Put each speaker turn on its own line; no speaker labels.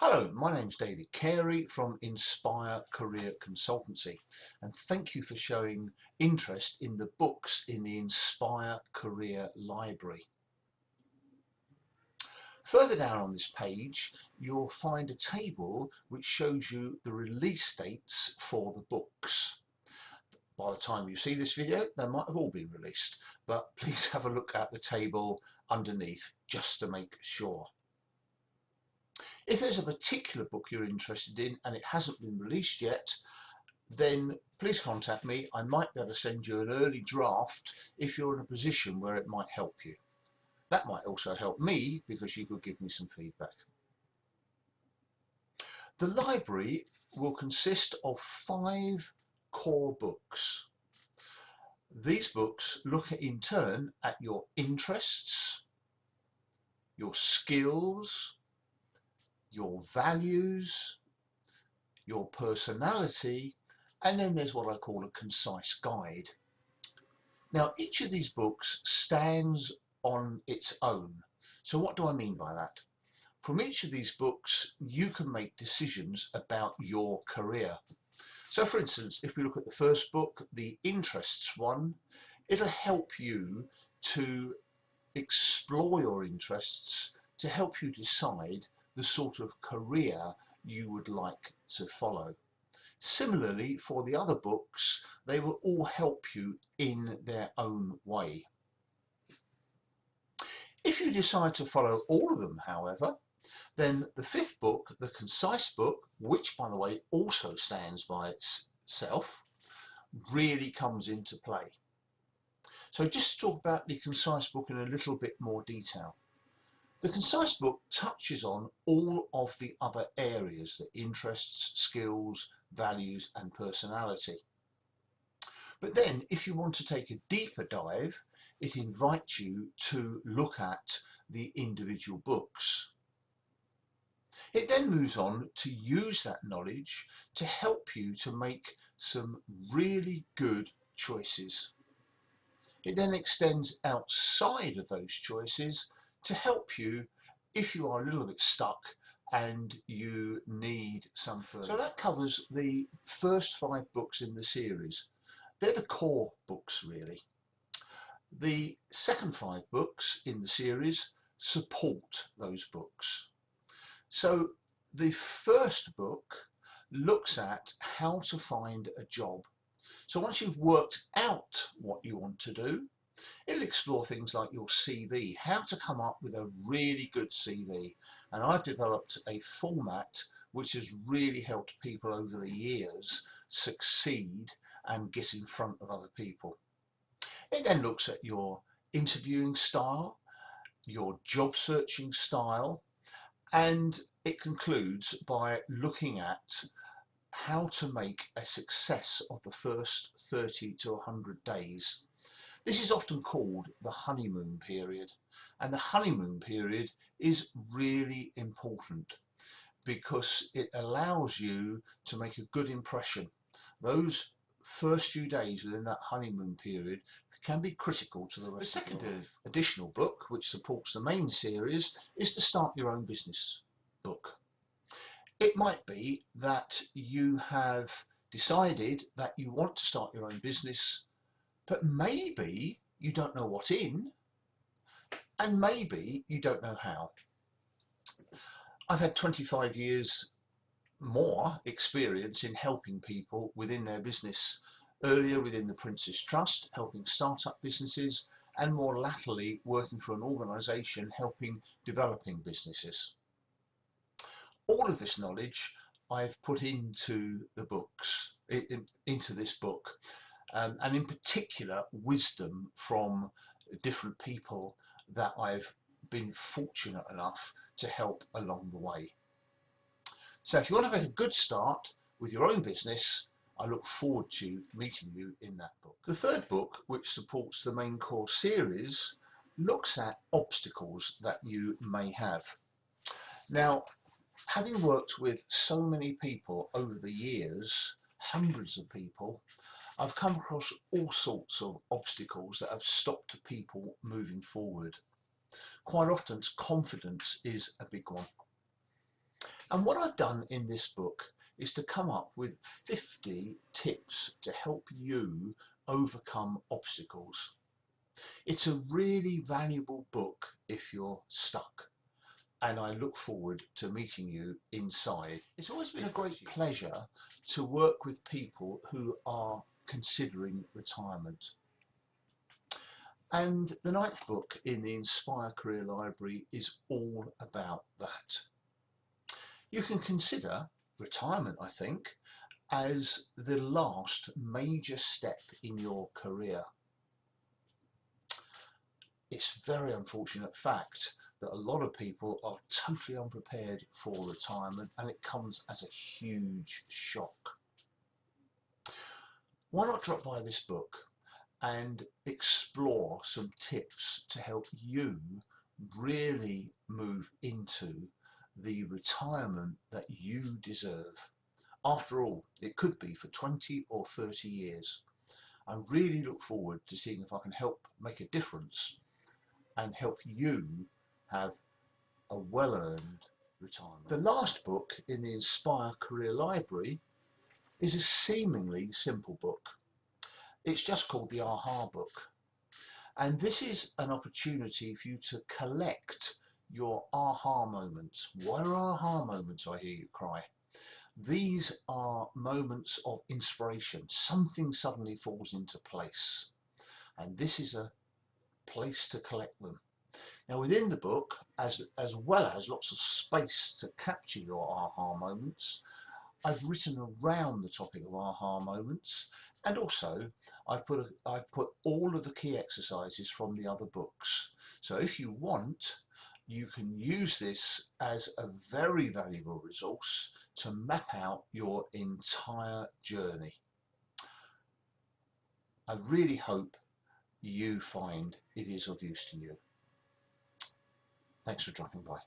Hello, my name's David Carey from Inspire Career Consultancy, and thank you for showing interest in the books in the Inspire Career Library. Further down on this page, you'll find a table which shows you the release dates for the books. By the time you see this video, they might have all been released, but please have a look at the table underneath just to make sure. If there's a particular book you're interested in and it hasn't been released yet, then please contact me. I might be able to send you an early draft if you're in a position where it might help you. That might also help me because you could give me some feedback. The library will consist of 5 core books. These books look in turn at your interests, your skills, your values, your personality, and then there's what I call a concise guide. Now, each of these books stands on its own. So what do I mean by that? From each of these books, you can make decisions about your career. So for instance, if we look at the first book, the interests one, it'll help you to explore your interests to help you decide the sort of career you would like to follow. Similarly, for the other books, they will all help you in their own way. If you decide to follow all of them, however, then the 5th book, the concise book, which by the way also stands by itself, really comes into play. So just to talk about the concise book in a little bit more detail. The concise book touches on all of the other areas, the interests, skills, values and personality. But then if you want to take a deeper dive, it invites you to look at the individual books. It then moves on to use that knowledge to help you to make some really good choices. It then extends outside of those choices to help you if you are a little bit stuck and you need some further. So that covers the first 5 books in the series. They're the core books really. The second 5 books in the series support those books. So the first book looks at how to find a job. So once you've worked out what you want to do, it'll explore things like your CV, how to come up with a really good CV. And I've developed a format which has really helped people over the years succeed and get in front of other people. It then looks at your interviewing style, your job searching style, and it concludes by looking at how to make a success of the first 30 to 100 days. This is often called the honeymoon period, and the honeymoon period is really important because it allows you to make a good impression. Those first few days within that honeymoon period can be critical to the rest. The second additional book, which supports the main series, is the Start Your Own Business book. It might be that you have decided that you want to start your own business, but maybe you don't know what in, and maybe you don't know how. I've had 25 years more experience in helping people within their business, earlier within the Prince's Trust, helping start-up businesses, and more latterly working for an organisation helping developing businesses. All of this knowledge I've put into the books, into this book. And in particular wisdom from different people that I've been fortunate enough to help along the way. So if you want to make a good start with your own business, I look forward to meeting you in that book. The third book, which supports the main core series, looks at obstacles that you may have. Now, having worked with so many people over the years, hundreds of people, I've come across all sorts of obstacles that have stopped people moving forward. Quite often confidence is a big one. And what I've done in this book is to come up with 50 tips to help you overcome obstacles. It's a really valuable book if you're stuck, and I look forward to meeting you inside. It's always been a great pleasure to work with people who are considering retirement. And the 9th book in the Inspire Career Library is all about that. You can consider retirement, I think, as the last major step in your career. It's a very unfortunate fact that a lot of people are totally unprepared for retirement, and it comes as a huge shock. Why not drop by this book and explore some tips to help you really move into the retirement that you deserve? After all, it could be for 20 or 30 years. I really look forward to seeing if I can help make a difference and help you have a well-earned retirement. The last book in the Inspire Career Library is a seemingly simple book. It's just called the Aha book. And this is an opportunity for you to collect your aha moments. What are aha moments, I hear you cry? These are moments of inspiration. Something suddenly falls into place. And this is a place to collect them. Now within the book, as well as lots of space to capture your aha moments, I've written around the topic of aha moments, and also I've put all of the key exercises from the other books. So if you want, you can use this as a very valuable resource to map out your entire journey. I really hope you find it is of use to you. Thanks for dropping by.